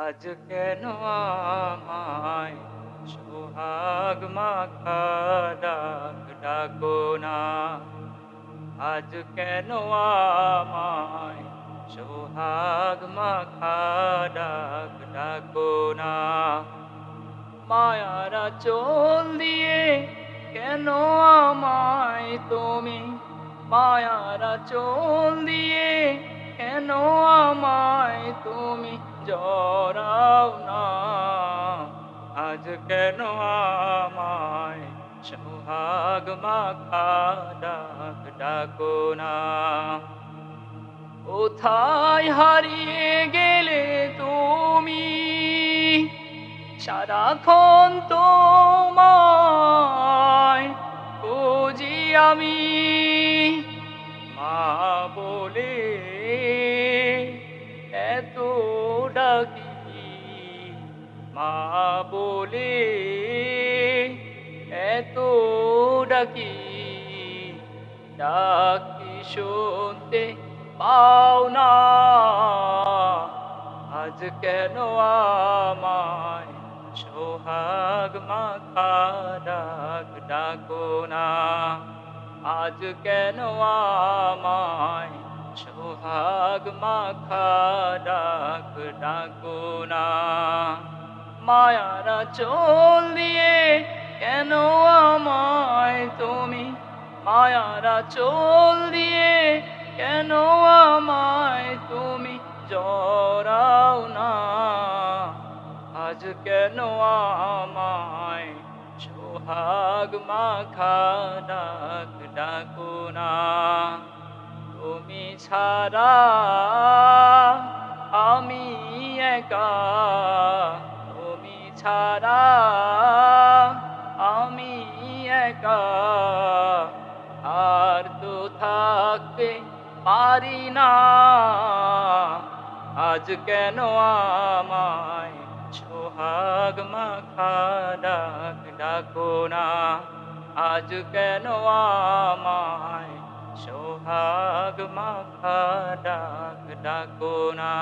আজ কেন আমায় সোহাগ মাখা ডাক ডাকো না। আজ কেন আমায় সোহাগ মাখা ডাক ডাকো না। মায়ারা চোল দিয়ে কেন আমায় তুমি, মায়ারা চোল দিয়ে কেন আমায় তুমি জড়াও না। আজ কেন আমায় সোহাগ মাখা ডাক ডাকো না। কোথায় হারিয়ে গেলে তুমি, সারাক্ষণ তোমায় খুঁজি আমি। মা বলে এত ডাকি, মা বলে এত ডাকি, ডাকি শুনতে পাও না। আজ কেন আমায় সোহাগ মাখা ডাক ডাকো না। আজ কেন আমায় সোহাগ মাখা ডাক ডাকো না। মায়ারা চোল দিয়ে কেন আমায় তুমি, মায়ারা চোল দিয়ে কেন আমায় তুমি জড়াও না। আজ কেন আমায় সোহাগ মাখা ডাক ডাকো না। তুমি ছাড়া আমি একা, তুমি ছাড়া আমি একা, আর তো থাকতে পারি না। আজ কেন আমায় সোহাগ মাখা ডাক ডাকো না। আজ কেন আমায় সোহাগ মাখা ডাক ডাকো না।